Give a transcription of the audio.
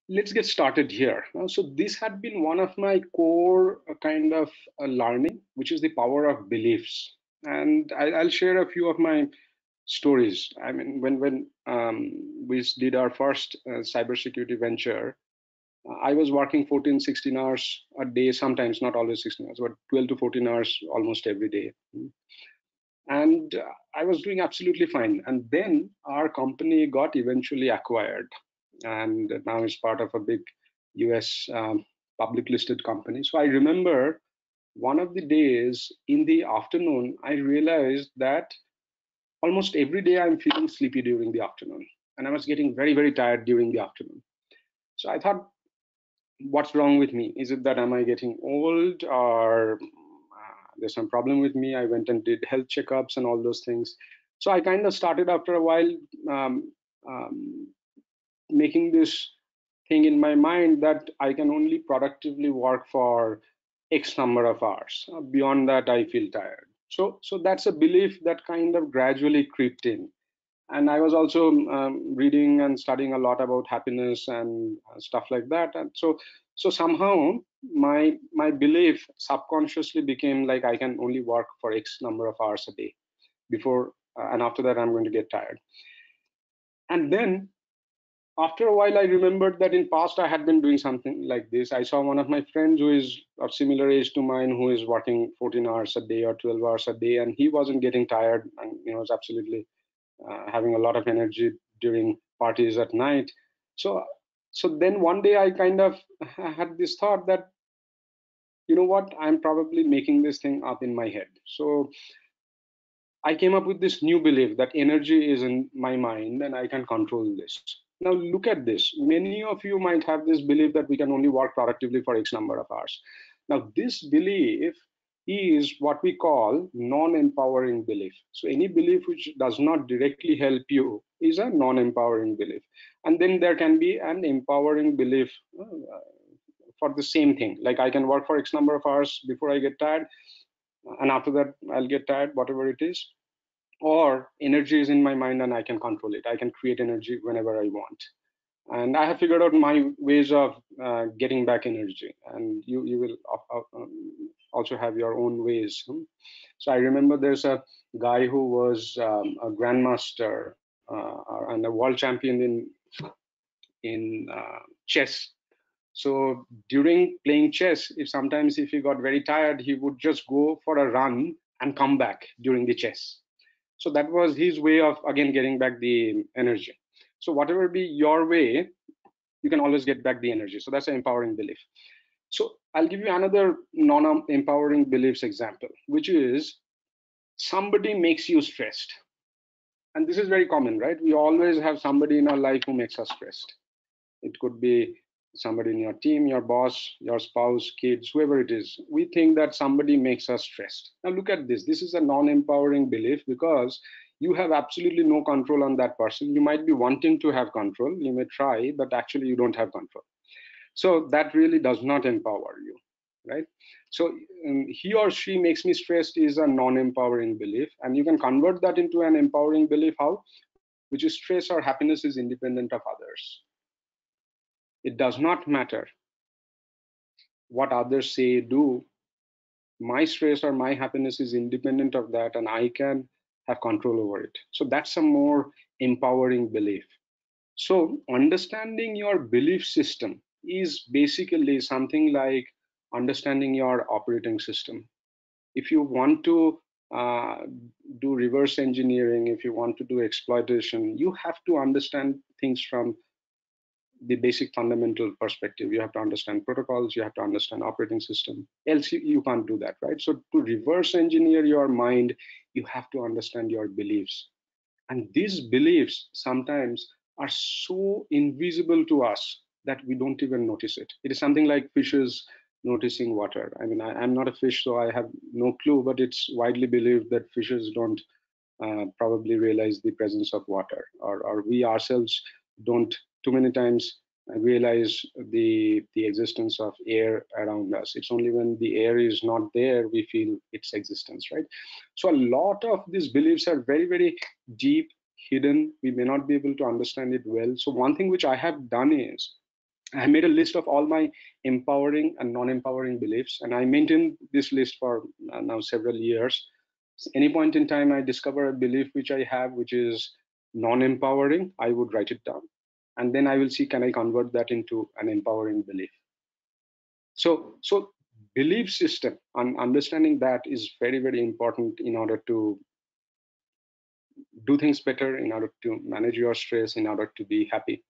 let's get started here. So this had been one of my core kind of learning, which is the power of beliefs. And I'll share a few of my stories. I mean, when we did our first cybersecurity venture, I was working 14, 16 hours a day, sometimes not always 16 hours, but 12 to 14 hours almost every day. And I was doing absolutely fine. And then our company got eventually acquired, and now it's part of a big US public listed company. So I remember one of the days in the afternoon, I realized that almost every day I'm feeling sleepy during the afternoon, and I was getting very, very tired during the afternoon. So I thought, what's wrong with me? Is it that am I getting old, or there's some problem with me? I went and did health checkups and all those things. So I kind of started after a while um, um, making this thing in my mind that I can only productively work for X number of hours. Beyond that, I feel tired. So that's a belief that kind of gradually crept in. And I was also reading and studying a lot about happiness and stuff like that. And so somehow my belief subconsciously became like I can only work for X number of hours a day before, and after that I'm going to get tired. And then after a while I remembered that in past I had been doing something like this. I saw one of my friends who is of similar age to mine, who is working 14 hours a day or 12 hours a day, and he wasn't getting tired, and was absolutely having a lot of energy during parties at night. So so then one day I kind of had this thought that, you know what, I'm probably making this thing up in my head. So I came up with this new belief that energy is in my mind and I can control this. Now look at this. Many of you might have this belief that we can only work productively for X number of hours. Now this belief is what we call non-empowering belief. So any belief which does not directly help you is a non-empowering belief. And then there can be an empowering belief for the same thing. Like I can work for X number of hours before I get tired, and after that I'll get tired, whatever it is. Or energy is in my mind and I can control it. I can create energy whenever I want. And I have figured out my ways of getting back energy, and you will also have your own ways. So I remember there's a guy who was a grandmaster and a world champion in chess. So during playing chess, if sometimes if he got very tired, he would just go for a run and come back during the chess. So that was his way of again getting back the energy. So whatever be your way, you can always get back the energy. So that's an empowering belief. So I'll give you another non-empowering beliefs example, which is somebody makes you stressed. And this is very common, right? We always have somebody in our life who makes us stressed. It could be somebody in your team, your boss, your spouse, kids, whoever it is. We think that somebody makes us stressed. Now look at this. This is a non-empowering belief because you have absolutely no control on that person. You might be wanting to have control. You may try, but actually you don't have control. So that really does not empower you, right? So he or she makes me stressed is a non-empowering belief, and you can convert that into an empowering belief. How? Which is stress or happiness is independent of others. It does not matter what others say, do. My stress or my happiness is independent of that, and I can have control over it. So that's a more empowering belief. So understanding your belief system is basically something like understanding your operating system. If you want to uh, do reverse engineering, if you want to do exploitation, you have to understand things from the basic fundamental perspective. You have to understand protocols, you have to understand operating system, else you can't do that, right? So to reverse engineer your mind, you have to understand your beliefs. And these beliefs sometimes are so invisible to us that we don't even notice it. It is something like fishes noticing water. I mean, I'm not a fish, so I have no clue, but it's widely believed that fishes don't probably realize the presence of water, or we ourselves don't too many times realize the existence of air around us. It's only when the air is not there we feel its existence, right? So a lot of these beliefs are very, very deep, hidden. We may not be able to understand it well. So one thing which I have done is I made a list of all my empowering and non-empowering beliefs, and I maintained this list for now several years. Any point in time I discover a belief which I have, which is non-empowering, I would write it down, and then I will see, can I convert that into an empowering belief. So belief system and understanding that is very, very important in order to do things better, in order to manage your stress, in order to be happy.